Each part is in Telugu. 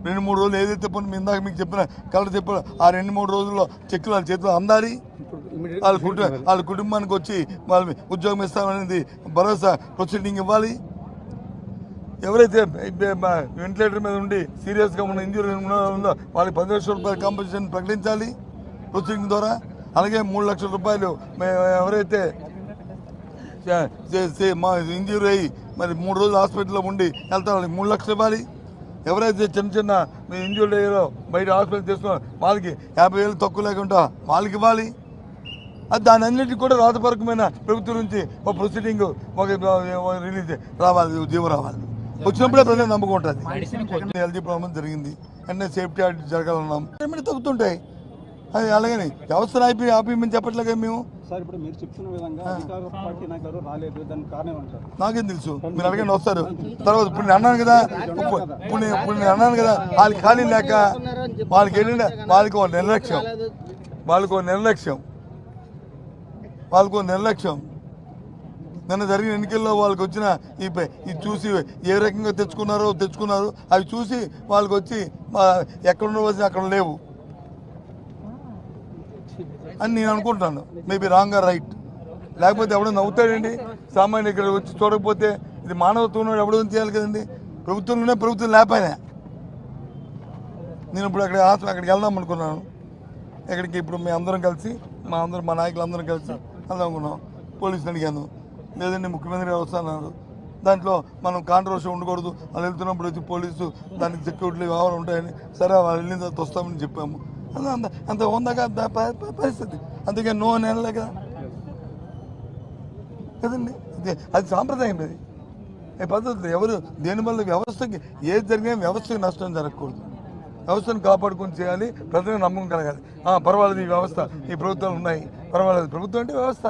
2-3 రోజులు ఏదైతే పని మీ ఇందాక మీకు చెప్పిన కలర్ చెప్పారు ఆ 2-3 రోజుల్లో చెక్కులు వాళ్ళ చేతిలో అందాలి. వాళ్ళ కుటుంబానికి వచ్చి వాళ్ళ ఉద్యోగం ఇస్తామనేది భరోసా ప్రొసీడింగ్ ఇవ్వాలి. ఎవరైతే వెంటిలేటర్ మీద ఉండి సీరియస్గా ఉన్న ఇంజూరీ ఉందో వాళ్ళకి 10 లక్షల రూపాయల కాంపెన్సేషన్ ప్రకటించాలి ప్రొసీడింగ్ ద్వారా. అలాగే 3 లక్షల రూపాయలు ఎవరైతే ఇంజూరీ అయ్యి మరి 3 రోజులు హాస్పిటల్లో ఉండి వెళ్తారు వాళ్ళకి 3 లక్షలు ఇవ్వాలి. ఎవరైతే చిన్న ఇంజూరీ అయ్యారో బయట హాస్పిటల్ తీసుకున్నారో వాళ్ళకి 50,000 తక్కువ లేకుండా వాళ్ళకి ఇవ్వాలి. అది దాని అన్నింటికి కూడా రాతపరకమైన ప్రభుత్వం నుంచి ఒక ప్రొసీడింగ్ ఒక రిలీజ్ రావాలి, జీవో రావాలి. వచ్చినప్పుడే ప్రజలు నమ్మకం ఉంటుంది. ఎల్జీ ప్రాబ్లం జరిగింది అంటే సేఫ్టీ ఆడిట్ జరగాలన్నాం తగ్గుతుంటాయి. అది అలాగని వ్యవస్థను ఆపేయమని చెప్పట్లేగా మేము. నాకేం తెలుసు, మీరు అడగండి వస్తారు. తర్వాత ఇప్పుడు నేను అన్నాను కదా, ఇప్పుడు నేను అన్నాను కదా, వాళ్ళకి ఖాళీ లేక వాళ్ళకి ఏంటంటే వాళ్ళకి నిర్లక్ష్యం. నిన్న జరిగిన ఎన్నికల్లో వాళ్ళకి వచ్చిన ఇది చూసి ఏ రకంగా తెచ్చుకున్నారు అవి చూసి వాళ్ళకి వచ్చి ఎక్కడున్న వచ్చి అక్కడ లేవు అని నేను అనుకుంటాను. Maybe wrong or right. లేకపోతే ఎవడో నవ్వుతాడండి సామాన్య ఇక్కడ వచ్చి చూడకపోతే. ఇది మానవత్వం ఎవడో చేయాలి కదండి. ప్రభుత్వం లేకపోయినా నేను ఇప్పుడు అక్కడికి వెళ్దాం అనుకున్నాను. ఎక్కడికి ఇప్పుడు మేము అందరం కలిసి మా నాయకులు అందరం కలిసి వెళ్దాం అనుకున్నాం. పోలీసులు అడిగాను, లేదండి ముఖ్యమంత్రి గారు వస్తున్నారు, దాంట్లో మనం కాంట్రవర్సీ ఉండకూడదు, వాళ్ళు వెళ్తున్నప్పుడు వచ్చి పోలీసు దానికి సెక్యూరిటీ వ్యవహారం ఉంటాయని. సరే వాళ్ళు వెళ్ళిన తర్వాత వస్తామని చెప్పాము. అంత ఉందాక పరిస్థితి. అందుకే నో అని అనలే కదండి. అది సాంప్రదాయం. అది పద్ధతి. ఎవరు దేనివల్ల వ్యవస్థకి ఏది జరిగినా వ్యవస్థకి నష్టం జరగకూడదు. వ్యవస్థను కాపాడుకొని చేయాలి, ప్రజలకు నమ్మకం కలగాలి. పర్వాలేదు, ఈ వ్యవస్థ ఈ ప్రభుత్వాలు ఉన్నాయి, పర్వాలేదు. ప్రభుత్వం అంటే వ్యవస్థ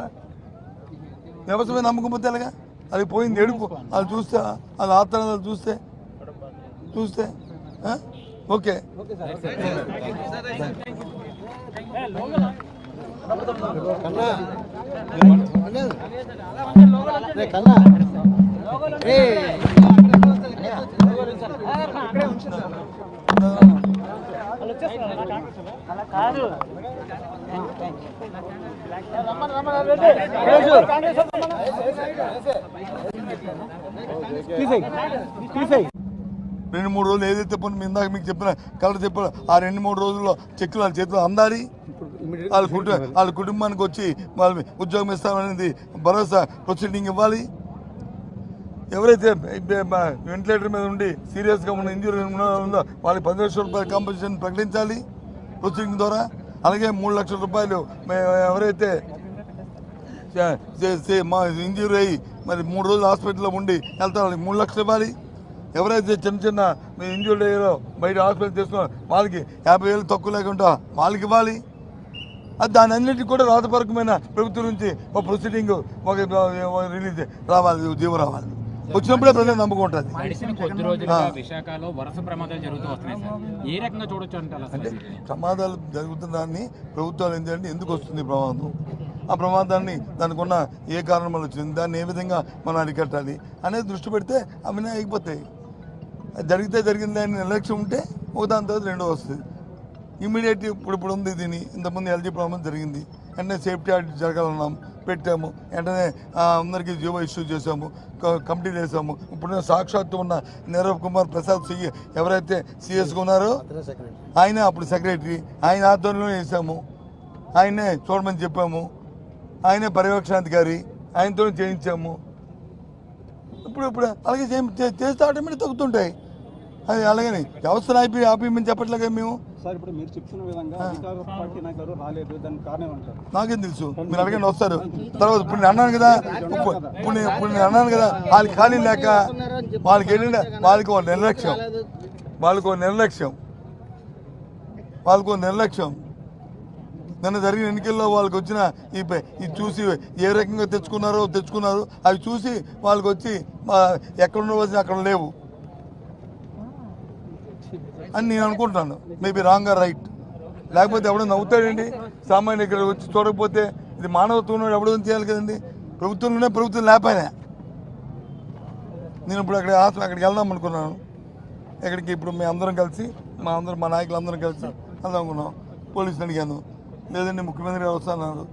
మీద నమ్మకం పోతే ఎలాగా? అది పోయింది ఎడుపు. అది చూస్తే అది ఆత్మలు చూస్తే ఓకే. రెండు మూడు రోజులు ఏదైతే పని మీ ఇందాక మీకు చెప్పిన కలర్ చెప్పారు ఆ 2-3 రోజుల్లో చెక్కులు వాళ్ళ చేతిలో అందాలి. వాళ్ళ కుటుంబానికి వచ్చి వాళ్ళ ఉద్యోగం ఇస్తామనేది భరోసా ప్రొసీడింగ్ ఇవ్వాలి. ఎవరైతే వెంటిలేటర్ మీద ఉండి సీరియస్గా ఉన్న ఇంజూరీ ఉందో వాళ్ళకి 10 లక్షల రూపాయల కాంపెన్సేషన్ ప్రకటించాలి ప్రొసీడింగ్ ద్వారా. అలాగే 3 లక్షల రూపాయలు ఎవరైతే ఇంజూరీ అయ్యి మరి 3 రోజులు హాస్పిటల్లో ఉండి వెళ్తారు వాళ్ళకి 3 లక్షలు ఇవ్వాలి. ఎవరైతే చిన్న ఇంజూరీ అయ్యారో బయట హాస్పిటల్ తీసుకున్నారో వాళ్ళకి 50,000 తక్కువ లేకుండా వాళ్ళకి ఇవ్వాలి. అది దాని అన్నింటికి కూడా రాతపరకమైన ప్రభుత్వం నుంచి ఒక ప్రొసీడింగ్ ఒక రిలీజ్ రావాలి, జీవో రావాలి. వచ్చినప్పుడే ప్రజలు నమ్మకం ఉంటుంది. అంటే ప్రమాదాలు జరుగుతున్న ప్రభుత్వాలు ఏంటంటే ఎందుకు వస్తుంది ప్రమాదం, ఆ ప్రమాదాన్ని దానికి ఉన్న ఏ కారణం వల్ల వచ్చింది, దాన్ని ఏ విధంగా మనం అరికట్టాలి అనేది దృష్టి పెడితే అవన్నీ అయిపోతాయి. జరిగింది అని నిర్లక్ష్యం ఉంటే ఒకదాని తర్వాత రెండో వస్తుంది. ఇమీడియట్ ఇప్పుడు ఉంది దీని. ఇంతకుముందు ఎల్జీ ప్రాబ్లం జరిగింది, వెంటనే సేఫ్టీ ఆడిట్ జరగాలన్నాం, పెట్టాము. వెంటనే అందరికీ జీవో ఇష్యూ చేసాము, కమిటీ వేసాము. ఇప్పుడు సాక్షాత్తు ఉన్న నీరవ్ కుమార్ ప్రసాద్ ఎవరైతే సిఎస్గా ఉన్నారో ఆయన అప్పుడు సెక్రటరీ, ఆయన ఆధ్వర్యంలో వేసాము. ఆయనే చూడమని చెప్పాము, ఆయనే పర్యవేక్షణాధికారి, ఆయనతో చేయించాము. ఇప్పుడు అలాగే చేస్తే ఆటోమేటిక్ తగ్గుతుంటాయి. అది అలాగని వ్యవస్థను ఆపేయమని చెప్పట్లేగా మేము. నాకేం తెలుసు, మీరు అడగండి వస్తారు. తర్వాత ఇప్పుడు నేను అన్నాను కదా, వాళ్ళకి ఖాళీ లేక వాళ్ళకి ఏంటంటే వాళ్ళకి నిర్లక్ష్యం. నిన్న జరిగిన ఎన్నికల్లో వాళ్ళకి వచ్చిన ఇది చూసి ఏ రకంగా తెచ్చుకున్నారు అవి చూసి వాళ్ళకి వచ్చి ఎక్కడున్న వచ్చి అక్కడ లేవు అని నేను అనుకుంటాను. Maybe wrong or right. లేకపోతే ఎవడో నవ్వుతాడండి సామాన్య ఇక్కడ వచ్చి చూడకపోతే. ఇది మానవత్వం ఎవడో చేయాలి కదండి. ప్రభుత్వం లేకపోయినా నేను ఇప్పుడు అక్కడికి వెళ్దాం అనుకున్నాను. ఎక్కడికి ఇప్పుడు మేము అందరం కలిసి మా నాయకులందరం కలిసి అనుకున్నాం. పోలీసులు అడిగాను, లేదండి ముఖ్యమంత్రి గారు వస్తున్నారు,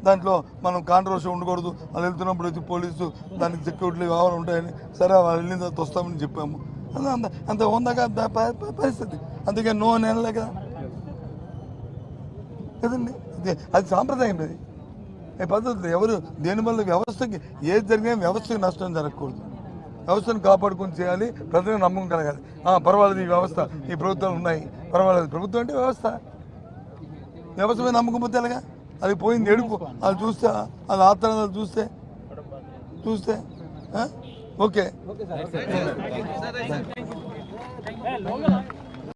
దాంట్లో మనం కాంట్రవర్సీ ఉండకూడదు, వాళ్ళు వెళ్తున్నప్పుడు వచ్చి పోలీసు దానికి సెక్యూరిటీ వ్యవహారం ఉంటాయని, సరే వాళ్ళు వెళ్ళిన తర్వాత వస్తామని చెప్పాము. అంత ఉందాక పరిస్థితి, అందుకే నో అని అనలే కదా కదండి. అది సాంప్రదాయం. అది పద్ధతి ఎవరు దేనివల్ల వ్యవస్థకి ఏది జరిగినా వ్యవస్థకి నష్టం జరగకూడదు. వ్యవస్థను కాపాడుకొని చేయాలి, ప్రజలకు నమ్మకం కలగాలి. పర్వాలేదు ఈ వ్యవస్థ, ఈ ప్రభుత్వాలు ఉన్నాయి, పర్వాలేదు. ప్రభుత్వం అంటే వ్యవస్థ మీద నమ్మకం పోతే ఎలాగా? అది పోయింది ఎడుపు, అది చూస్తే అది ఆత్మహత్యలు చూస్తే ఓకే.